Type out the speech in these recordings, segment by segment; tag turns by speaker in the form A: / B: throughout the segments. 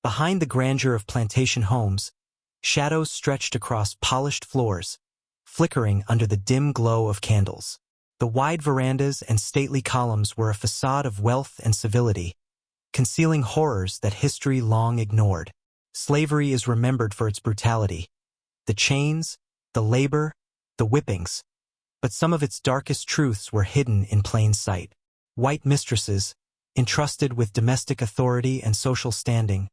A: Behind the grandeur of plantation homes, shadows stretched across polished floors, flickering under the dim glow of candles. The wide verandas and stately columns were a facade of wealth and civility, concealing horrors that history long ignored. Slavery is remembered for its brutality. The chains, the labor, the whippings. But some of its darkest truths were hidden in plain sight. White mistresses, entrusted with domestic authority and social standing,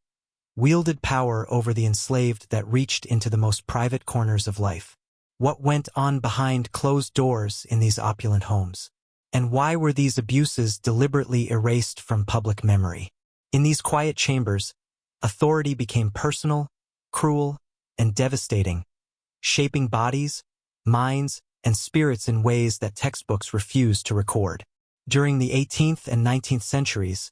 A: wielded power over the enslaved that reached into the most private corners of life. What went on behind closed doors in these opulent homes? And why were these abuses deliberately erased from public memory? In these quiet chambers, authority became personal, cruel, and devastating, shaping bodies, minds, and spirits in ways that textbooks refused to record. During the 18th and 19th centuries,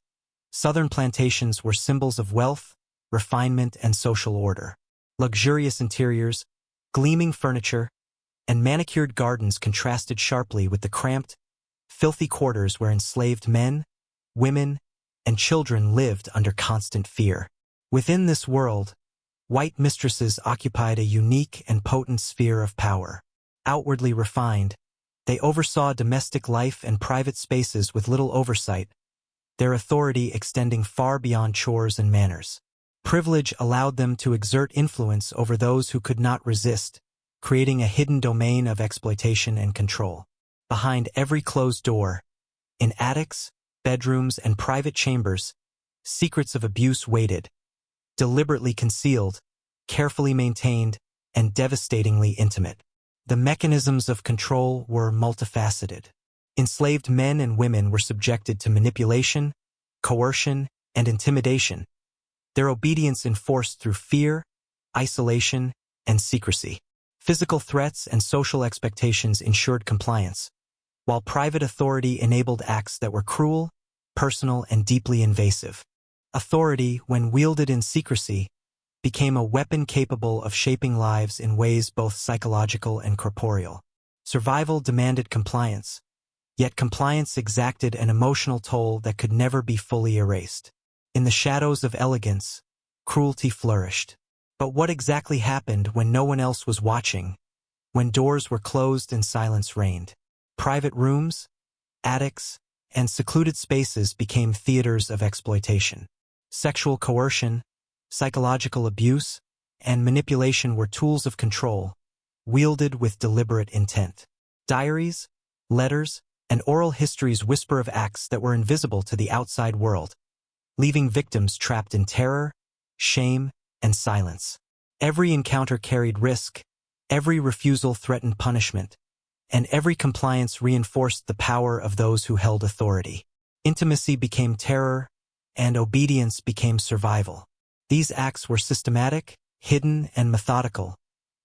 A: Southern plantations were symbols of wealth, refinement, and social order. Luxurious interiors, gleaming furniture, and manicured gardens contrasted sharply with the cramped, filthy quarters where enslaved men, women, and children lived under constant fear. Within this world, white mistresses occupied a unique and potent sphere of power. Outwardly refined, they oversaw domestic life and private spaces with little oversight, their authority extending far beyond chores and manners. Privilege allowed them to exert influence over those who could not resist, creating a hidden domain of exploitation and control. Behind every closed door, in attics, bedrooms, and private chambers, secrets of abuse waited, deliberately concealed, carefully maintained, and devastatingly intimate. The mechanisms of control were multifaceted. Enslaved men and women were subjected to manipulation, coercion, and intimidation, their obedience enforced through fear, isolation, and secrecy. Physical threats and social expectations ensured compliance, while private authority enabled acts that were cruel, personal, and deeply invasive. Authority, when wielded in secrecy, became a weapon capable of shaping lives in ways both psychological and corporeal. Survival demanded compliance, yet compliance exacted an emotional toll that could never be fully erased. In the shadows of elegance, cruelty flourished. But what exactly happened when no one else was watching, when doors were closed and silence reigned? Private rooms, attics, and secluded spaces became theaters of exploitation. Sexual coercion, psychological abuse, and manipulation were tools of control, wielded with deliberate intent. Diaries, letters, and oral histories whisper of acts that were invisible to the outside world, leaving victims trapped in terror, shame, and silence. Every encounter carried risk, every refusal threatened punishment, and every compliance reinforced the power of those who held authority. Intimacy became terror, and obedience became survival. These acts were systematic, hidden, and methodical,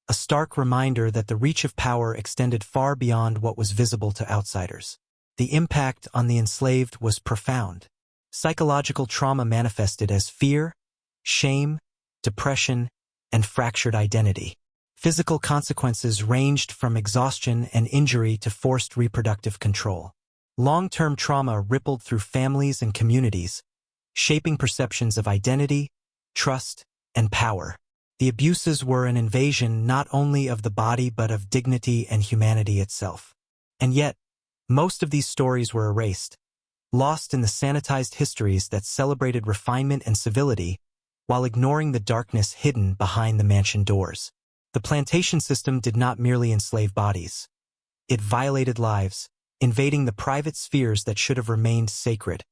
A: a stark reminder that the reach of power extended far beyond what was visible to outsiders. The impact on the enslaved was profound. Psychological trauma manifested as fear, shame, depression, and fractured identity. Physical consequences ranged from exhaustion and injury to forced reproductive control. Long-term trauma rippled through families and communities, shaping perceptions of identity, trust, and power. The abuses were an invasion not only of the body but of dignity and humanity itself. And yet, most of these stories were erased, lost in the sanitized histories that celebrated refinement and civility while ignoring the darkness hidden behind the mansion doors. The plantation system did not merely enslave bodies. It violated lives, invading the private spheres that should have remained sacred.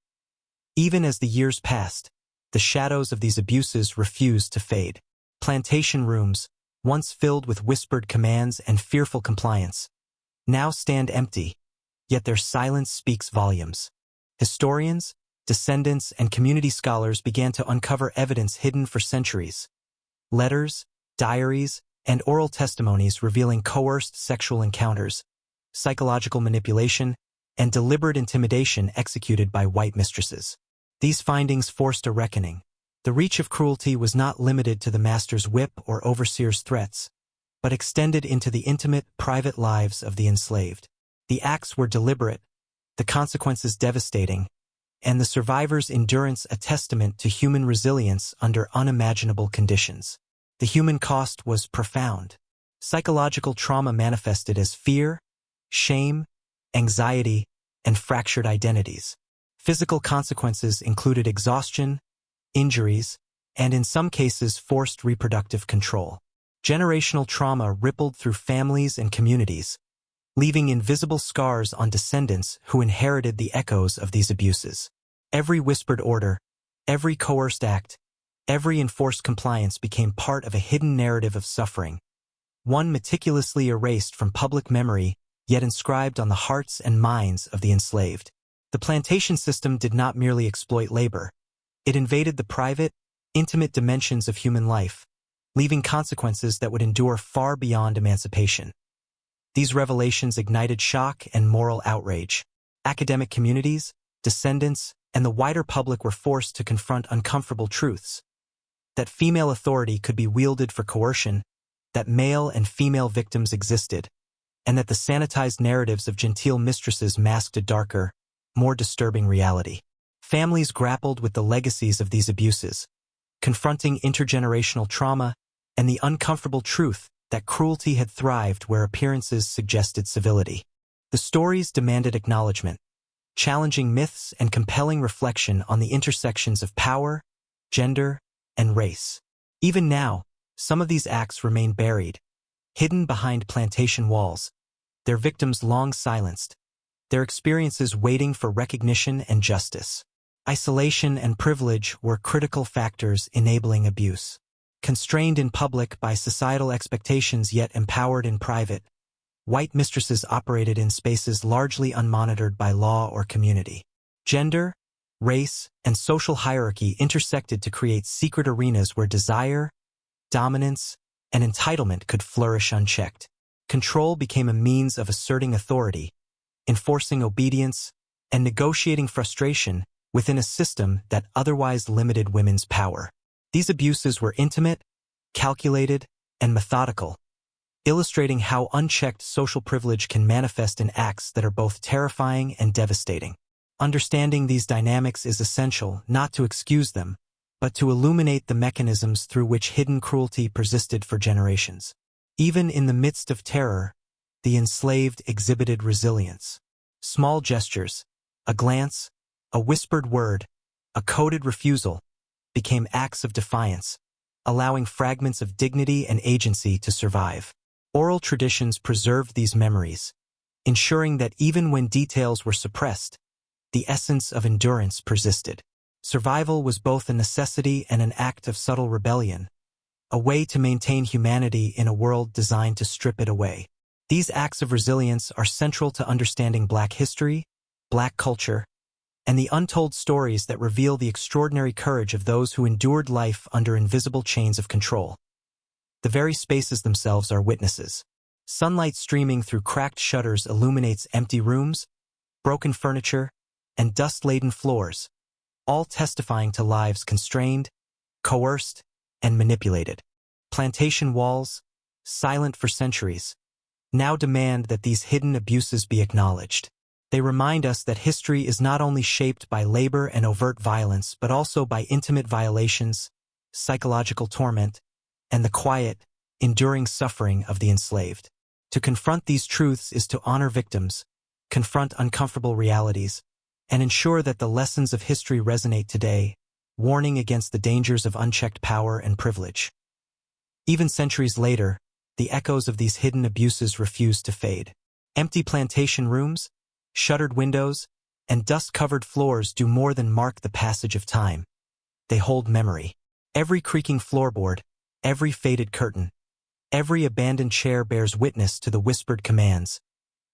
A: Even as the years passed, the shadows of these abuses refused to fade. Plantation rooms, once filled with whispered commands and fearful compliance, now stand empty, yet their silence speaks volumes. Historians, descendants, and community scholars began to uncover evidence hidden for centuries. Letters, diaries, and oral testimonies revealing coerced sexual encounters, psychological manipulation, and deliberate intimidation executed by white mistresses. These findings forced a reckoning. The reach of cruelty was not limited to the master's whip or overseer's threats, but extended into the intimate, private lives of the enslaved. The acts were deliberate, the consequences devastating, and the survivors' endurance a testament to human resilience under unimaginable conditions. The human cost was profound. Psychological trauma manifested as fear, shame, anxiety, and fractured identities. Physical consequences included exhaustion, injuries, and in some cases forced reproductive control. Generational trauma rippled through families and communities, leaving invisible scars on descendants who inherited the echoes of these abuses. Every whispered order, every coerced act, every enforced compliance became part of a hidden narrative of suffering, one meticulously erased from public memory, yet inscribed on the hearts and minds of the enslaved. The plantation system did not merely exploit labor. It invaded the private, intimate dimensions of human life, leaving consequences that would endure far beyond emancipation. These revelations ignited shock and moral outrage. Academic communities, descendants, and the wider public were forced to confront uncomfortable truths. That female authority could be wielded for coercion, that male and female victims existed, and that the sanitized narratives of genteel mistresses masked a darker, more disturbing reality. Families grappled with the legacies of these abuses, confronting intergenerational trauma and the uncomfortable truth that cruelty had thrived where appearances suggested civility. The stories demanded acknowledgement, challenging myths and compelling reflection on the intersections of power, gender, and race. Even now, some of these acts remain buried, hidden behind plantation walls, their victims long silenced, their experiences waiting for recognition and justice. Isolation and privilege were critical factors enabling abuse. Constrained in public by societal expectations yet empowered in private, white mistresses operated in spaces largely unmonitored by law or community. Gender, race, and social hierarchy intersected to create secret arenas where desire, dominance, and entitlement could flourish unchecked. Control became a means of asserting authority, enforcing obedience, and negotiating frustration within a system that otherwise limited women's power. These abuses were intimate, calculated, and methodical, illustrating how unchecked social privilege can manifest in acts that are both terrifying and devastating. Understanding these dynamics is essential not to excuse them, but to illuminate the mechanisms through which hidden cruelty persisted for generations. Even in the midst of terror, the enslaved exhibited resilience. Small gestures, a glance, a whispered word, a coded refusal, became acts of defiance, allowing fragments of dignity and agency to survive. Oral traditions preserved these memories, ensuring that even when details were suppressed, the essence of endurance persisted. Survival was both a necessity and an act of subtle rebellion, a way to maintain humanity in a world designed to strip it away. These acts of resilience are central to understanding Black history, Black culture, and the untold stories that reveal the extraordinary courage of those who endured life under invisible chains of control. The very spaces themselves are witnesses. Sunlight streaming through cracked shutters illuminates empty rooms, broken furniture, and dust-laden floors, all testifying to lives constrained, coerced, and manipulated. Plantation walls, silent for centuries, now demand that these hidden abuses be acknowledged. They remind us that history is not only shaped by labor and overt violence, but also by intimate violations, psychological torment, and the quiet, enduring suffering of the enslaved. To confront these truths is to honor victims, confront uncomfortable realities, and ensure that the lessons of history resonate today, warning against the dangers of unchecked power and privilege. Even centuries later, the echoes of these hidden abuses refuse to fade. Empty plantation rooms, shuttered windows, and dust-covered floors do more than mark the passage of time. They hold memory. Every creaking floorboard, every faded curtain, every abandoned chair bears witness to the whispered commands,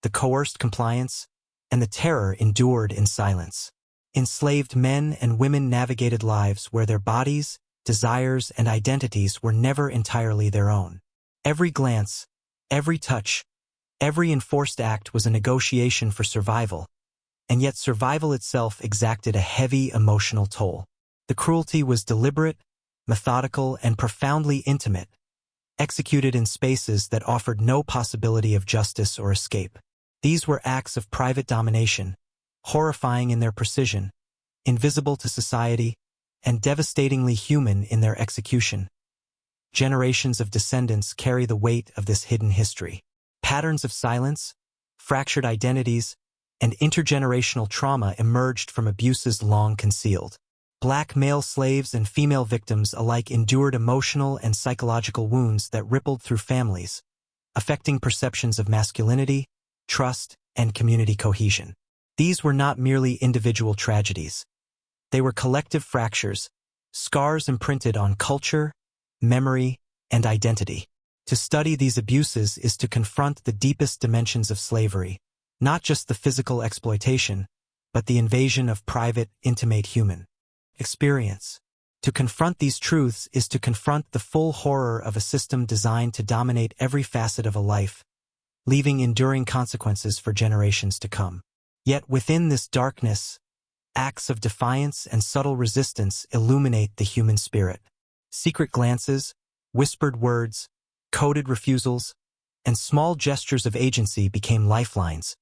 A: the coerced compliance, and the terror endured in silence. Enslaved men and women navigated lives where their bodies, desires, and identities were never entirely their own. Every glance, every touch, every enforced act was a negotiation for survival, and yet survival itself exacted a heavy emotional toll. The cruelty was deliberate, methodical, and profoundly intimate, executed in spaces that offered no possibility of justice or escape. These were acts of private domination, horrifying in their precision, invisible to society, and devastatingly human in their execution. Generations of descendants carry the weight of this hidden history. Patterns of silence, fractured identities, and intergenerational trauma emerged from abuses long concealed. Black male slaves and female victims alike endured emotional and psychological wounds that rippled through families, affecting perceptions of masculinity, trust, and community cohesion. These were not merely individual tragedies. They were collective fractures, scars imprinted on culture, memory, and identity. To study these abuses is to confront the deepest dimensions of slavery, not just the physical exploitation, but the invasion of private, intimate human experience. To confront these truths is to confront the full horror of a system designed to dominate every facet of a life, leaving enduring consequences for generations to come. Yet within this darkness, acts of defiance and subtle resistance illuminate the human spirit. Secret glances, whispered words, coded refusals, and small gestures of agency became lifelines,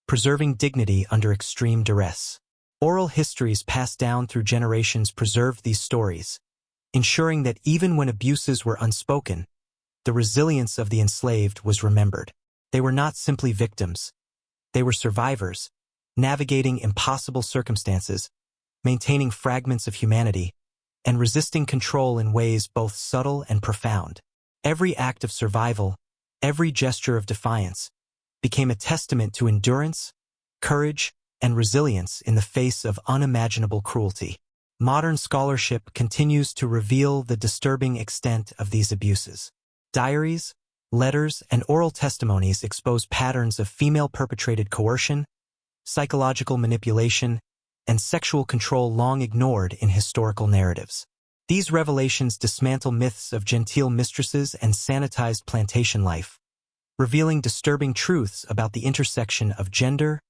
A: preserving dignity under extreme duress. Oral histories passed down through generations preserved these stories, ensuring that even when abuses were unspoken, the resilience of the enslaved was remembered. They were not simply victims. They were survivors, navigating impossible circumstances, maintaining fragments of humanity, and resisting control in ways both subtle and profound. Every act of survival, every gesture of defiance, became a testament to endurance, courage, and resilience in the face of unimaginable cruelty. Modern scholarship continues to reveal the disturbing extent of these abuses. Diaries, letters, and oral testimonies expose patterns of female-perpetrated coercion, psychological manipulation, and sexual control long ignored in historical narratives. These revelations dismantle myths of genteel mistresses and sanitized plantation life, revealing disturbing truths about the intersection of gender,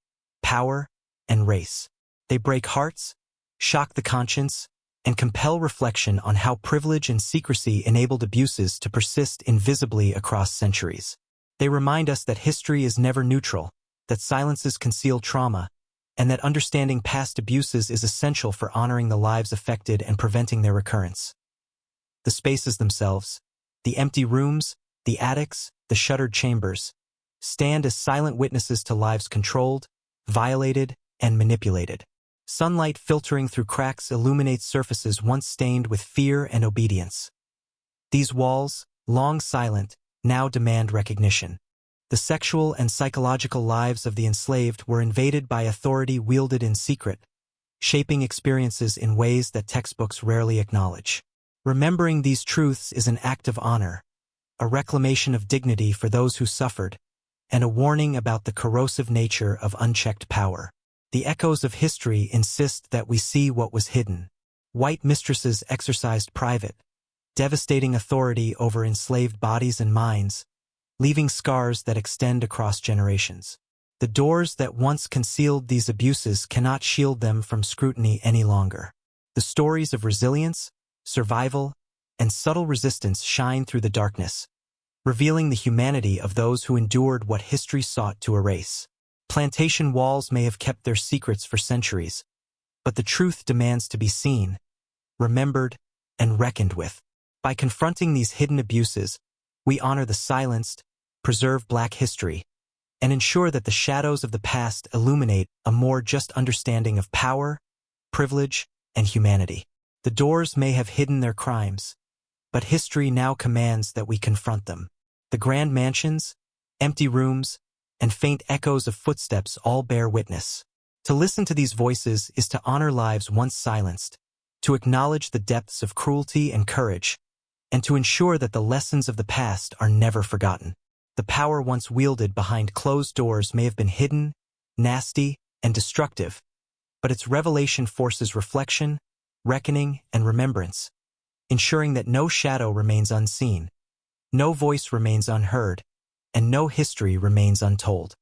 A: power, and race. They break hearts, shock the conscience, and compel reflection on how privilege and secrecy enabled abuses to persist invisibly across centuries. They remind us that history is never neutral, that silences conceal trauma, and that understanding past abuses is essential for honoring the lives affected and preventing their recurrence. The spaces themselves, the empty rooms, the attics, the shuttered chambers, stand as silent witnesses to lives controlled, violated, and manipulated. Sunlight filtering through cracks illuminates surfaces once stained with fear and obedience. These walls, long silent, now demand recognition. The sexual and psychological lives of the enslaved were invaded by authority wielded in secret, shaping experiences in ways that textbooks rarely acknowledge. Remembering these truths is an act of honor, a reclamation of dignity for those who suffered, and a warning about the corrosive nature of unchecked power. The echoes of history insist that we see what was hidden. White mistresses exercised private, devastating authority over enslaved bodies and minds, leaving scars that extend across generations. The doors that once concealed these abuses cannot shield them from scrutiny any longer. The stories of resilience, survival, and subtle resistance shine through the darkness, revealing the humanity of those who endured what history sought to erase. Plantation walls may have kept their secrets for centuries, but the truth demands to be seen, remembered, and reckoned with. By confronting these hidden abuses, we honor the silenced, preserve Black history, and ensure that the shadows of the past illuminate a more just understanding of power, privilege, and humanity. The doors may have hidden their crimes, but history now commands that we confront them. The grand mansions, empty rooms, and faint echoes of footsteps all bear witness. To listen to these voices is to honor lives once silenced, to acknowledge the depths of cruelty and courage, and to ensure that the lessons of the past are never forgotten. The power once wielded behind closed doors may have been hidden, nasty, and destructive, but its revelation forces reflection, reckoning, and remembrance, ensuring that no shadow remains unseen, no voice remains unheard, and no history remains untold.